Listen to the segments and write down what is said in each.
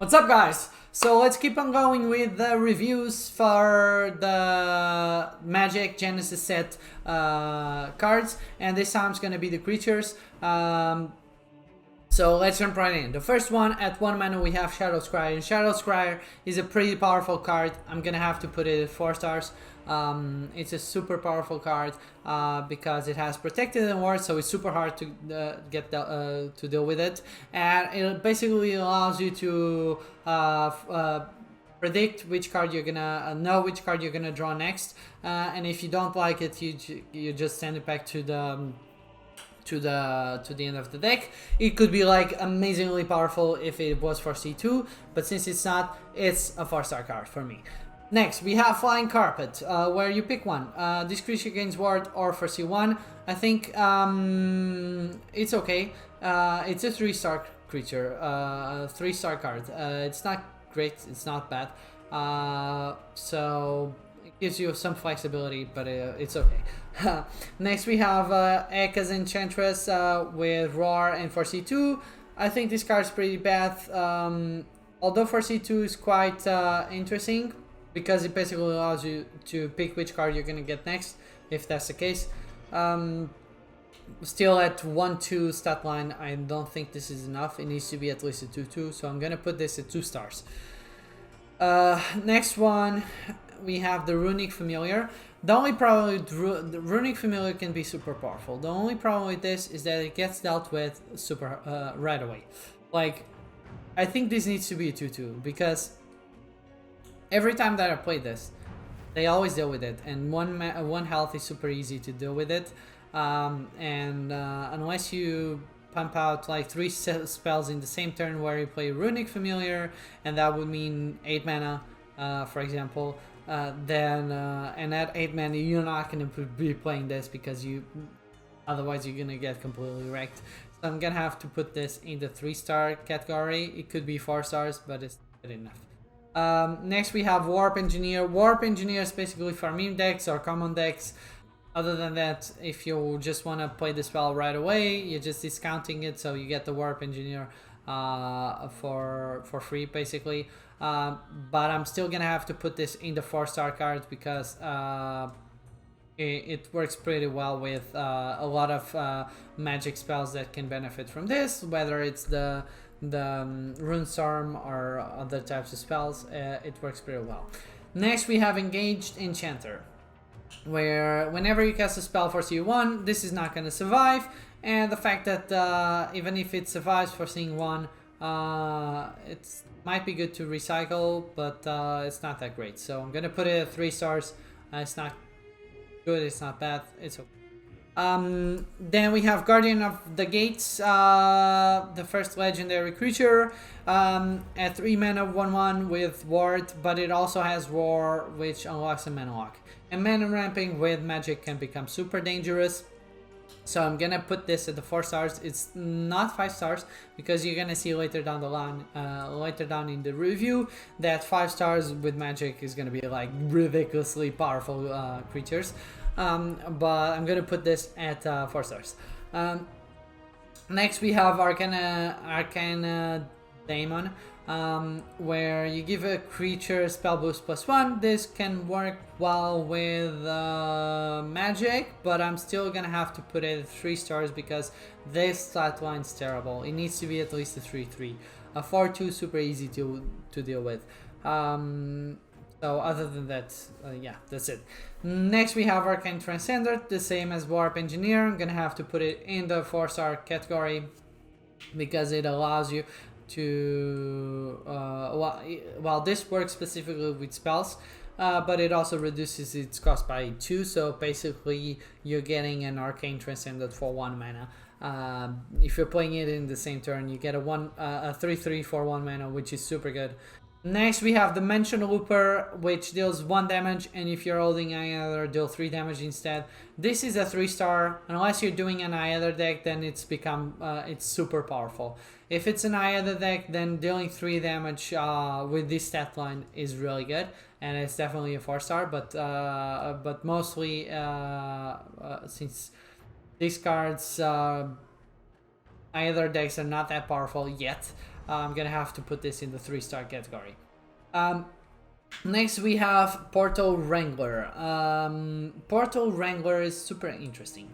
What's up, guys? So let's keep on going with the reviews for the Magic Genesis set cards, and this time it's gonna be the creatures. So let's jump right in. The first one, at 1 mana we have Shadow Scryer, and Shadow Scryer is a pretty powerful card. I'm gonna have to put it at 4 stars. It's a super powerful card because it has protected and ward, so it's super hard to to deal with it, and it basically allows you to predict which card you're gonna know which card you're gonna draw next, and if you don't like it, you just send it back to the end of the deck. It could be like amazingly powerful if it was for C2, but since it's not, it's a 4-star card for me. Next, we have Flying Carpet, where you pick one. This creature gains ward or for C1. I think it's okay. It's a 3-star creature, 3-star card. It's not great, it's not bad. So it gives you some flexibility, but it's okay. Next, we have COS Enchantress with Roar and for C2. I think this card is pretty bad, although for C2 is quite interesting, because it basically allows you to pick which card you're gonna get next, if that's the case. Still at 1-2 stat line, I don't think this is enough. It needs to be at least a 2-2, so I'm gonna put this at 2 stars. Next one, we have the Runic Familiar. The only problem with the Runic Familiar can be super powerful. The only problem with this is that it gets dealt with super right away. Like, I think this needs to be a 2-2, because every time that I play this, they always deal with it, and one health is super easy to deal with it. Unless you pump out like 3 spells in the same turn where you play Runic Familiar, and that would mean 8 mana, for example, then and at 8 mana you're not going to be playing this, because otherwise you're going to get completely wrecked. So I'm going to have to put this in the 3-star category. It could be 4 stars, but it's not good enough. Next, we have Warp Engineer. Warp Engineer is basically for meme decks or common decks. Other than that, if you just want to play the spell right away, you're just discounting it, so you get the Warp Engineer for free, basically. But I'm still gonna have to put this in the 4-star cards, because it works pretty well with a lot of magic spells that can benefit from this, whether it's the Runestorm or other types of spells. It works pretty well. Next, we have Engaged Enchanter, where whenever you cast a spell for C1, this is not going to survive, and the fact that even if it survives for C1, it might be good to recycle, but it's not that great. So I'm going to put it at 3 stars. It's not good, it's not bad, it's okay. Then we have Guardian of the Gates, the first legendary creature, at 3 mana 1/1 with ward, but it also has Roar, which unlocks a mana lock. And mana ramping with magic can become super dangerous. So I'm gonna put this at the 4 stars. It's not 5 stars, because you're gonna see later down the line, later down in the review, that 5 stars with magic is gonna be like ridiculously powerful creatures. But I'm gonna put this at 4 stars. Next, we have Arcana Daemon, where you give a creature spell boost +1. This can work well with magic, but I'm still gonna have to put it at 3 stars, because this stat line's terrible. It needs to be at least a 3/3. A 4/2 super easy to deal with. So other than that, yeah, that's it. Next, we have Arcane Transcended, the same as Warp Engineer. I'm gonna have to put it in the 4-star category, because it allows you to well, this works specifically with spells, but it also reduces its cost by 2. So basically you're getting an Arcane Transcended for 1 mana. If you're playing it in the same turn, you get a 3/3 for 1 mana, which is super good. Next, we have Dimension Looper, which deals 1 damage, and if you're holding Iother, deal 3 damage instead. This is a 3-star. Unless you're doing an Iother deck, then it's super powerful. If it's an Iother deck, then dealing 3 damage with this stat line is really good, and it's definitely a 4-star. But mostly, since these cards, Iother decks are not that powerful yet, I'm gonna have to put this in the 3-star category. Next we have Portal Wrangler. Portal Wrangler is super interesting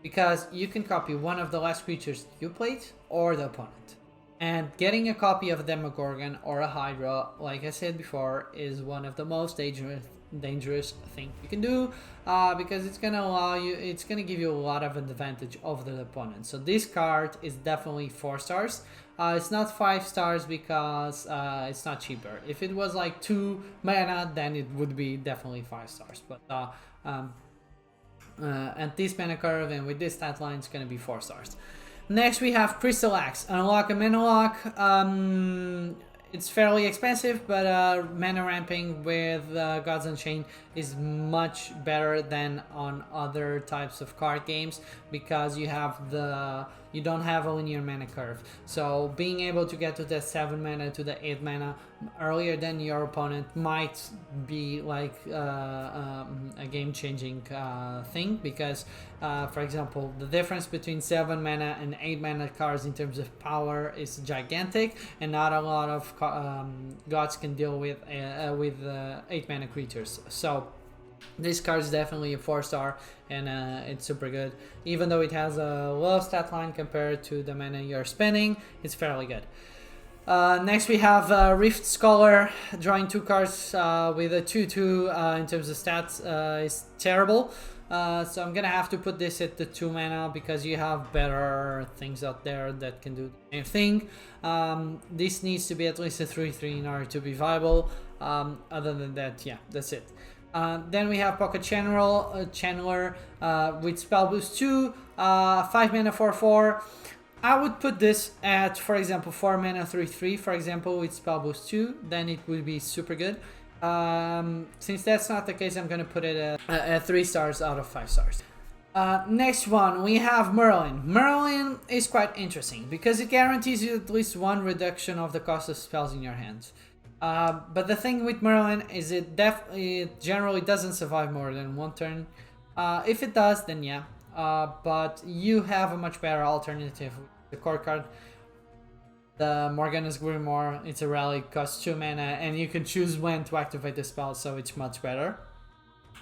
because you can copy one of the last creatures you played or the opponent. And getting a copy of a Demogorgon or a Hydra, like I said before, is one of the most dangerous thing you can do, because it's gonna give you a lot of advantage over the opponent. So this card is definitely 4 stars. It's not 5 stars because it's not cheaper. If it was like 2 mana, then it would be definitely 5 stars. But at this mana curve and with this stat line, it's gonna be 4 stars. Next we have Crystal Axe. Unlock a mana lock. It's fairly expensive, but mana ramping with Gods Unchained is much better than on other types of card games because you don't have a linear mana curve. So being able to get to the 7 mana to the 8 mana earlier than your opponent might be like a game-changing thing because, for example, the difference between 7 mana and 8 mana cards in terms of power is gigantic, and not a lot of gods can deal with 8 mana creatures. So this card is definitely a 4-star, and it's super good. Even though it has a low stat line compared to the mana you're spending, it's fairly good. Next we have Rift Scholar. Drawing 2 cards with a 2/2 in terms of stats is terrible. So I'm gonna have to put this at the 2 mana because you have better things out there that can do the same thing. This needs to be at least a 3/3 in order to be viable. Other than that, yeah, that's it. Then we have Pocket Channeler with Spell Boost 2, 5 mana 4/4. I would put this at, for example, 4 mana 3/3, for example, with Spell Boost 2, then it would be super good. Since that's not the case, I'm gonna put it at 3 stars out of 5 stars. Next one, we have Merlin. Merlin is quite interesting because it guarantees you at least 1 reduction of the cost of spells in your hands. But the thing with Merlin is it generally doesn't survive more than 1 turn. If it does, then yeah. But you have a much better alternative with the core card. The Morgana's Grimoire, it's a relic, costs 2 mana, and you can choose when to activate the spell, so it's much better.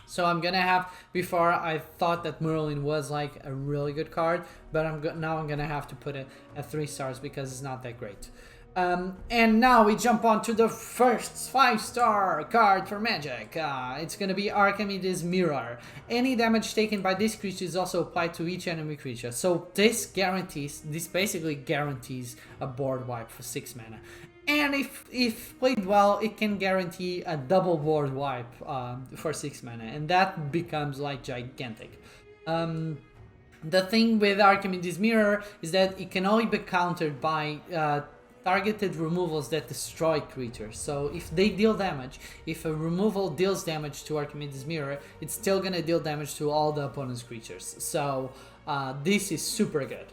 So I'm gonna have, before I thought that Merlin was like a really good card, but now I'm gonna have to put it at 3 stars because it's not that great. And now we jump on to the first 5-star card for Magic. It's gonna be Archimedes Mirror. Any damage taken by this creature is also applied to each enemy creature. So this basically guarantees a board wipe for 6 mana. And if played well, it can guarantee a double board wipe for 6 mana, and that becomes like gigantic. The thing with Archimedes Mirror is that it can only be countered by targeted removals that destroy creatures. So if they deal damage, if a removal deals damage to Archimedes Mirror, it's still gonna deal damage to all the opponent's creatures. So this is super good.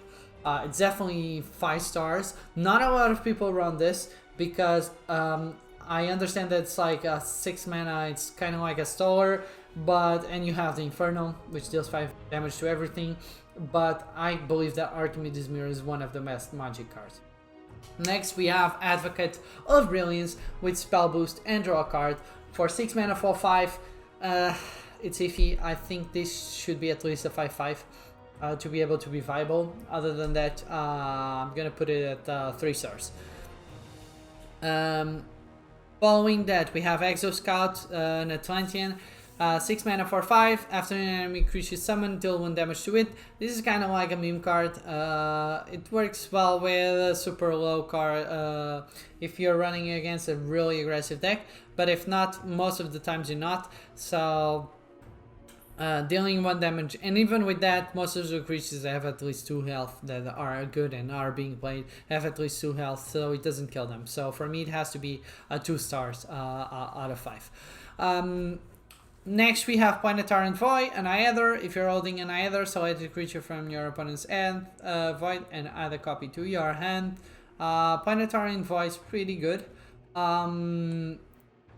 It's definitely 5 stars. Not a lot of people run this because I understand that it's like a 6 mana, it's kind of like a Stoller, and you have the Inferno, which deals 5 damage to everything. But I believe that Archimedes Mirror is one of the best Magic cards. Next we have Advocate of Brilliance with Spell Boost and draw a card for 6 mana 4/5. It's iffy. I think this should be at least a 5/5 to be able to be viable. Other than that, I'm gonna put it at 3 stars. Following that, we have Exo Scout, an Atlantean. 6 mana 4/5. After an enemy creature is summoned, deal 1 damage to it. This is kind of like a meme card. It works well with a super low card if you're running against a really aggressive deck, but if not, most of the times you're not. So dealing 1 damage, and even with that, most of the creatures have at least 2 health that are good and are being played, have at least 2 health, so it doesn't kill them. So for me, it has to be 2 stars out of 5. Next we have Planetarium Voice, an Aether. If you're holding an Aether, select a creature from your opponent's hand, Void, and add a copy to your hand. Planetarium Voice, pretty good.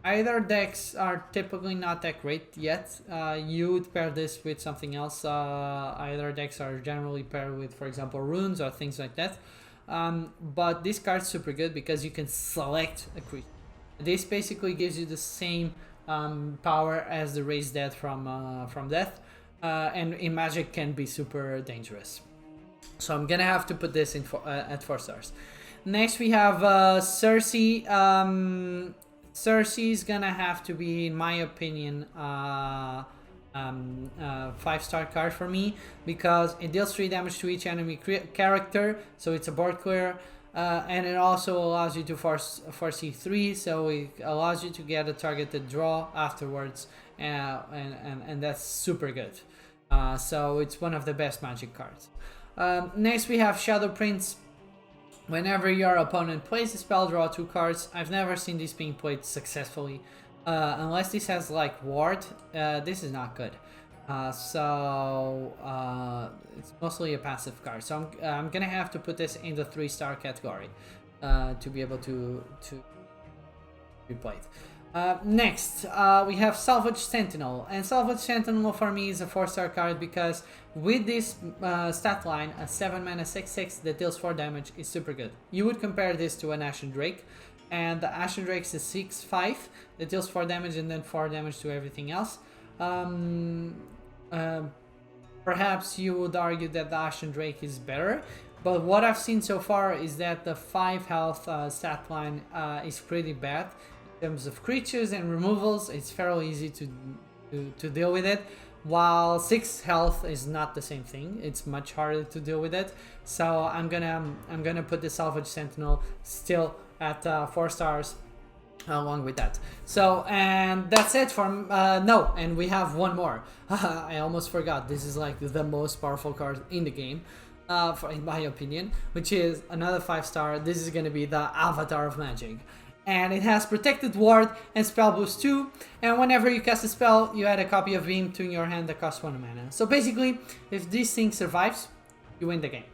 Aether decks are typically not that great yet. You would pair this with something else. Aether decks are generally paired with, for example, runes or things like that. But this card's super good because you can select a creature. This basically gives you the same power as the Raise Dead from Death, and in Magic can be super dangerous. So I'm gonna have to put this in at 4 stars. Next we have Cersei. Cersei is gonna have to be, in my opinion, 5-star card for me because it deals 3 damage to each enemy character, so it's a board clear. And it also allows you to foresee 3, so it allows you to get a targeted draw afterwards, and that's super good. So it's one of the best Magic cards. Next we have Shadow Prince. Whenever your opponent plays a spell, draw 2 cards. I've never seen this being played successfully. Unless this has like Ward, this is not good. So it's mostly a passive card. So I'm gonna have to put this in the 3-star category to be able to be played. Next, we have Salvage Sentinel, and Salvage Sentinel for me is a 4-star card because with this stat line, a 7-mana 6/6 that deals 4 damage is super good. You would compare this to an Ashen Drake, and the Ashen Drake is 6/5 that deals 4 damage and then 4 damage to everything else. Perhaps you would argue that the Ashen Drake is better, but what I've seen so far is that the 5 health stat line is pretty bad. In terms of creatures and removals, it's fairly easy to deal with it, while 6 health is not the same thing. It's much harder to deal with it. So I'm gonna put the Salvage Sentinel still at 4 stars along with that. So, and that's it from no, and we have one more. I almost forgot. This is like the most powerful card in the game, in my opinion, which is another 5-star. This is gonna be the Avatar of Magic. And it has Protected Ward and Spell Boost 2, and whenever you cast a spell, you add a copy of Beam to your hand that costs 1 mana. So basically, if this thing survives, you win the game.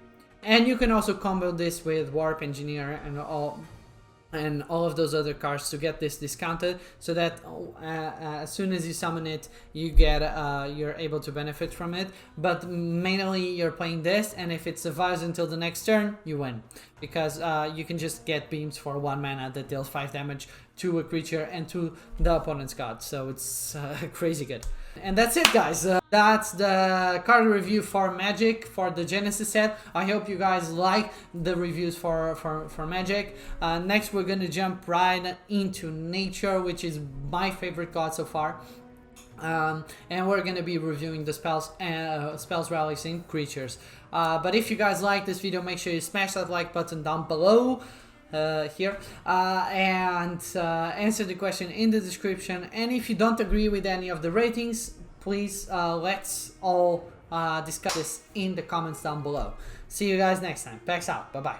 And you can also combo this with Warp Engineer and all of those other cards to get this discounted, so that as soon as you summon it, you get you're able to benefit from it. But mainly you're playing this, and if it survives until the next turn, you win, because you can just get beams for 1 mana that deals 5 damage to a creature and to the opponent's god. So it's crazy good. And that's it, guys. That's the card review for Magic for the Genesis set. I hope you guys like the reviews for Magic. Next we're gonna jump right into Nature, which is my favorite card so far. And we're gonna be reviewing the spells releasing creatures. But if you guys like this video, make sure you smash that like button down below here, and answer the question in the description. And if you don't agree with any of the ratings, please let's all discuss this in the comments down below. See you guys next time. Peace out. Bye bye.